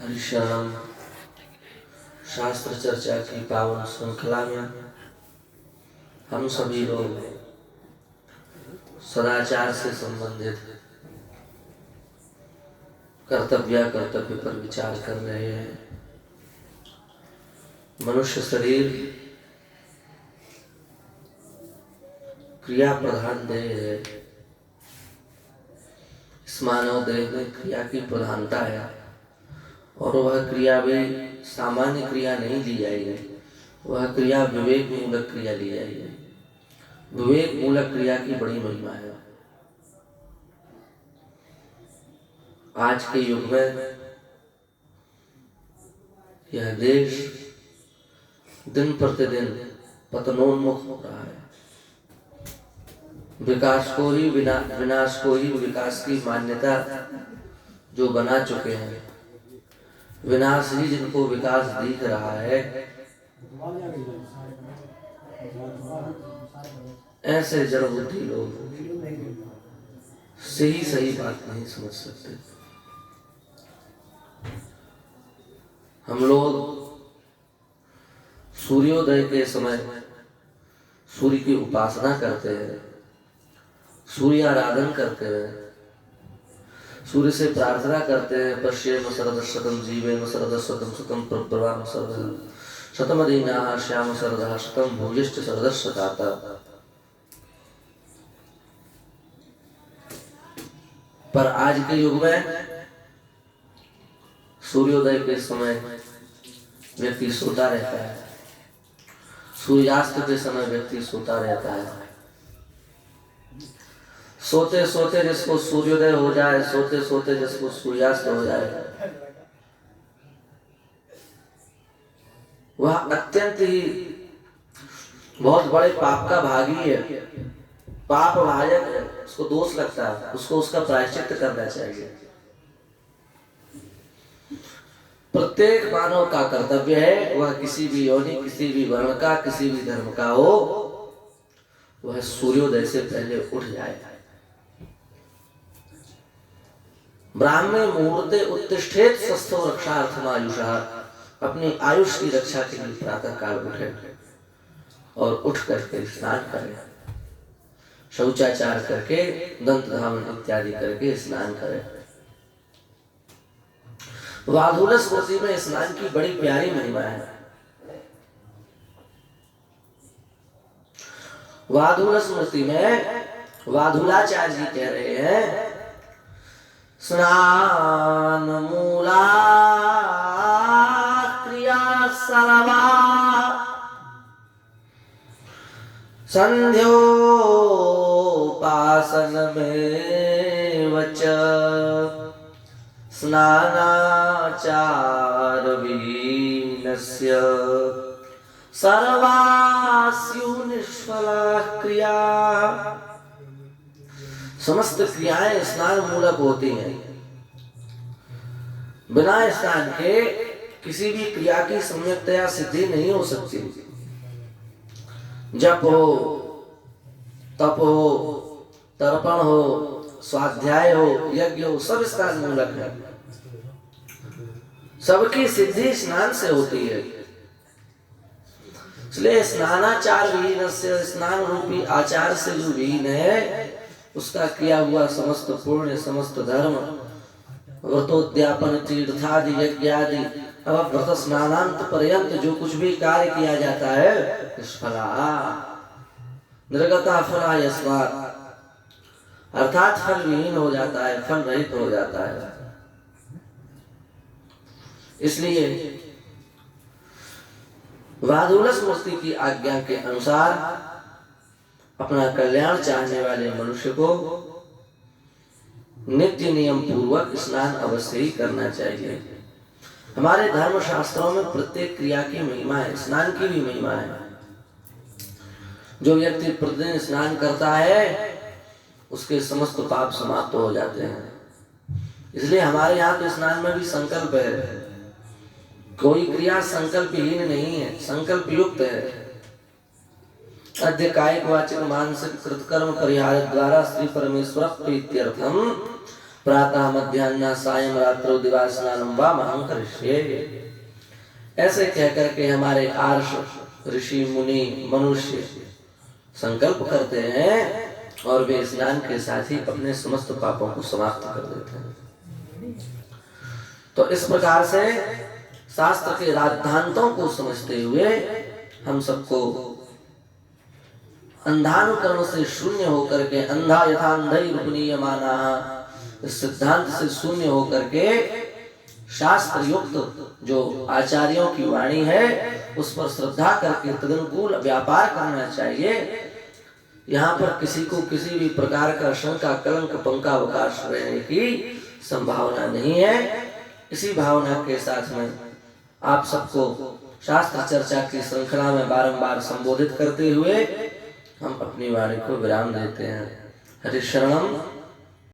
हरिशरण शास्त्र चर्चा की पावन श्रृंखला में हम सभी लोग सदाचार से संबंधित कर्तव्य पर विचार कर रहे हैं। मनुष्य शरीर क्रिया प्रधान देह है। इस मानव देह में क्रिया की प्रधानता है और वह क्रिया भी सामान्य क्रिया नहीं ली जाएगी, वह क्रिया विवेक मूलक क्रिया ली जाएगी। विवेक मूलक क्रिया की बड़ी महिमा है। आज के युग में यह देश दिन प्रतिदिन पतनोन्मुख हो रहा है। विकास को ही विनाश को ही विकास की मान्यता जो बना चुके हैं, विनाश ही जिनको विकास दिख रहा है, ऐसे जड़ बुद्धि लोग सही बात नहीं समझ सकते। हम लोग सूर्योदय के समय सूर्य की उपासना करते हैं, सूर्य आराधन करते हैं, सूर्य से प्रार्थना करते हैं। पश्येम शरद शतम जीवेम शरद शतम शतम प्रभवाम शरद शतम दीनाः श्याम शरदः शतम भूयश्च शरदस्य दाता। पर आज के युग में सूर्योदय के समय व्यक्ति सोता रहता है, सूर्यास्त के समय व्यक्ति सोता रहता है। सोते सोते जिसको सूर्योदय हो जाए, सोते सोते जिसको सूर्यास्त हो जाए, वह अत्यंत ही बहुत बड़े पाप का भागी है, पाप भाजक है, उसको दोष लगता है, उसको उसका प्रायश्चित करना चाहिए। प्रत्येक मानव का कर्तव्य है, वह किसी भी योनि, किसी भी वर्ण का, किसी भी धर्म का हो, वह सूर्योदय से पहले उठ जाए। ब्राह्मणे मुहूर्ते उत्तिष्ठेत स्वस्थो रक्षार्थम आयुषः। अपनी आयुष की रक्षा के लिए प्रातः काल उठे और उठ करके स्नान करें, शौचाचार करके, दंत धावन इत्यादि करके स्नान करें। वाधूल स्मृति में स्नान की बड़ी प्यारी महिमा है। वाधूल स्मृति में वाधुलाचार्य जी कह रहे हैं, स्नान मूला क्रिया सर्वा संध्योपासन में वच स्नानाचार विहीनस्य सर्वास्यु निष्फला क्रिया। समस्त क्रियाएं स्नान मूलक होती हैं। बिना स्नान के किसी भी क्रिया की सम्यक्तया सिद्धि नहीं हो सकती। जप हो, तप हो, तर्पण हो, स्वाध्याय हो, यज्ञ हो, सब स्नान मूलक है। सबकी सिद्धि स्नान से होती है। इसलिए स्नानाचार विहीन से, स्नान रूपी आचार से जो विहीन है, उसका किया हुआ समस्त पुण्य, समस्त धर्म, व्रतोद्यापन, तीर्थादि, यज्ञादि, अब व्रत स्नानांत पर्यंत जो कुछ भी कार्य किया जाता है, निष्फला निर्गता फला यस्मात्, अर्थात फल विहीन हो जाता है, फल रहित हो जाता है। इसलिए वाधूल स्मृति की आज्ञा के अनुसार अपना कल्याण चाहने वाले मनुष्य को नित्य नियम पूर्वक स्नान अवश्य ही करना चाहिए। हमारे धर्म शास्त्रों में प्रत्येक क्रिया की महिमा है, स्नान की भी महिमा है। जो व्यक्ति प्रतिदिन स्नान करता है, उसके समस्त पाप समाप्त हो जाते हैं। इसलिए हमारे यहाँ तो स्नान में भी संकल्प है। कोई क्रिया संकल्पहीन नहीं है, संकल्प युक्त है। अद्य कायिक वाचिक मानसिक कृतकर्म परिहार द्वारा श्री परमेश्वर प्रीत्यर्थम प्रातः मध्याह्न सायं रात्रो दिवा स्नानम वा महं करिष्ये। ऐसे कहकर के हमारे आर्ष ऋषि मुनि मनुष्य संकल्प करते हैं और वे स्नान के साथ ही अपने समस्त पापों को समाप्त कर देते हैं। तो इस प्रकार से शास्त्र के राजधांतों को समझते हुए हम सबको अंधानुकरण से शून्य होकर के अंधा यथा अंधई रूपनीयमाना, इस सिद्धांत से शून्य होकर के शास्त्र युक्त जो आचार्यों की वाणी है उस पर श्रद्धा करके तदनुकूल व्यापार करना चाहिए। यहाँ पर किसी को किसी भी प्रकार का शंका कलंक पंकावकाश रहने की संभावना नहीं है। इसी भावना के साथ में आप सबको शास्त्र चर्चा की श्रृंखला में बारंबार संबोधित करते हुए हम अपनी वाणी को विराम देते हैं। हरि शरणम।